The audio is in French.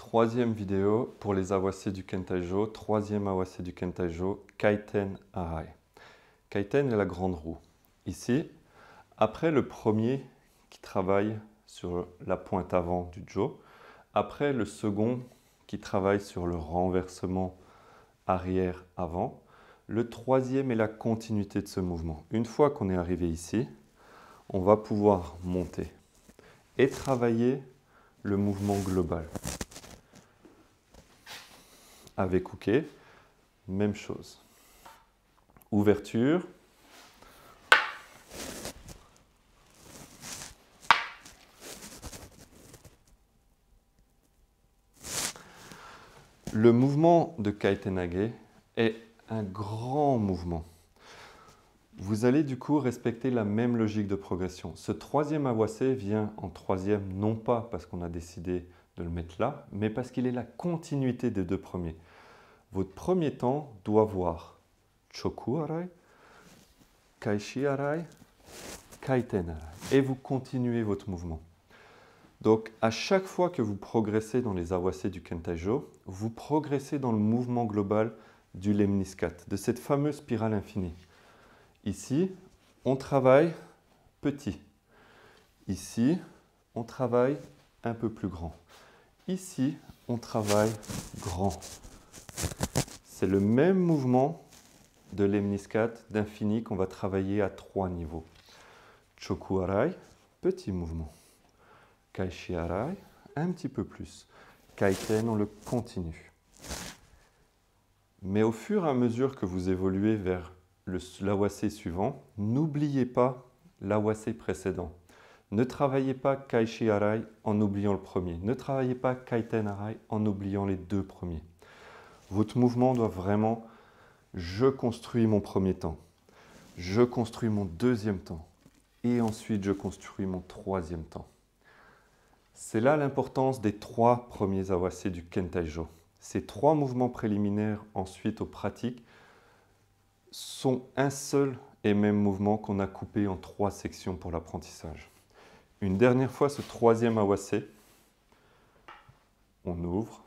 Troisième vidéo pour les awase du Kentaijo, troisième awase du Kentaijo, Kaiten Arai. Kaiten est la grande roue. Ici, après le premier qui travaille sur la pointe avant du Jo, après le second qui travaille sur le renversement arrière-avant, le troisième est la continuité de ce mouvement. Une fois qu'on est arrivé ici, on va pouvoir monter et travailler le mouvement global. Avec Uke, même chose. Ouverture. Le mouvement de Kaitenage est un grand mouvement. Vous allez du coup respecter la même logique de progression. Ce troisième awase vient en troisième, non pas parce qu'on a décidé de le mettre là, mais parce qu'il est la continuité des deux premiers. Votre premier temps doit voir Choku Arai, Kaishi Arai, Kaiten Arai. Et vous continuez votre mouvement. Donc, à chaque fois que vous progressez dans les awase du Kentaijo, vous progressez dans le mouvement global du lemniscat, de cette fameuse spirale infinie. Ici, on travaille petit. Ici, on travaille un peu plus grand. Ici, on travaille grand. C'est le même mouvement de lemniscat, d'infini, qu'on va travailler à 3 niveaux. Choku Arai, petit mouvement. Kaishi Arai, un petit peu plus. Kaiten, on le continue. Mais au fur et à mesure que vous évoluez vers l'awase suivant, n'oubliez pas l'awase précédent. Ne travaillez pas Kaishi Arai en oubliant le premier. Ne travaillez pas Kaiten Arai en oubliant les deux premiers. Votre mouvement doit vraiment, je construis mon premier temps, je construis mon deuxième temps, et ensuite je construis mon troisième temps. C'est là l'importance des 3 premiers awase du Kentaijo. Ces 3 mouvements préliminaires ensuite aux pratiques sont un seul et même mouvement qu'on a coupé en 3 sections pour l'apprentissage. Une dernière fois, ce troisième awase, on ouvre,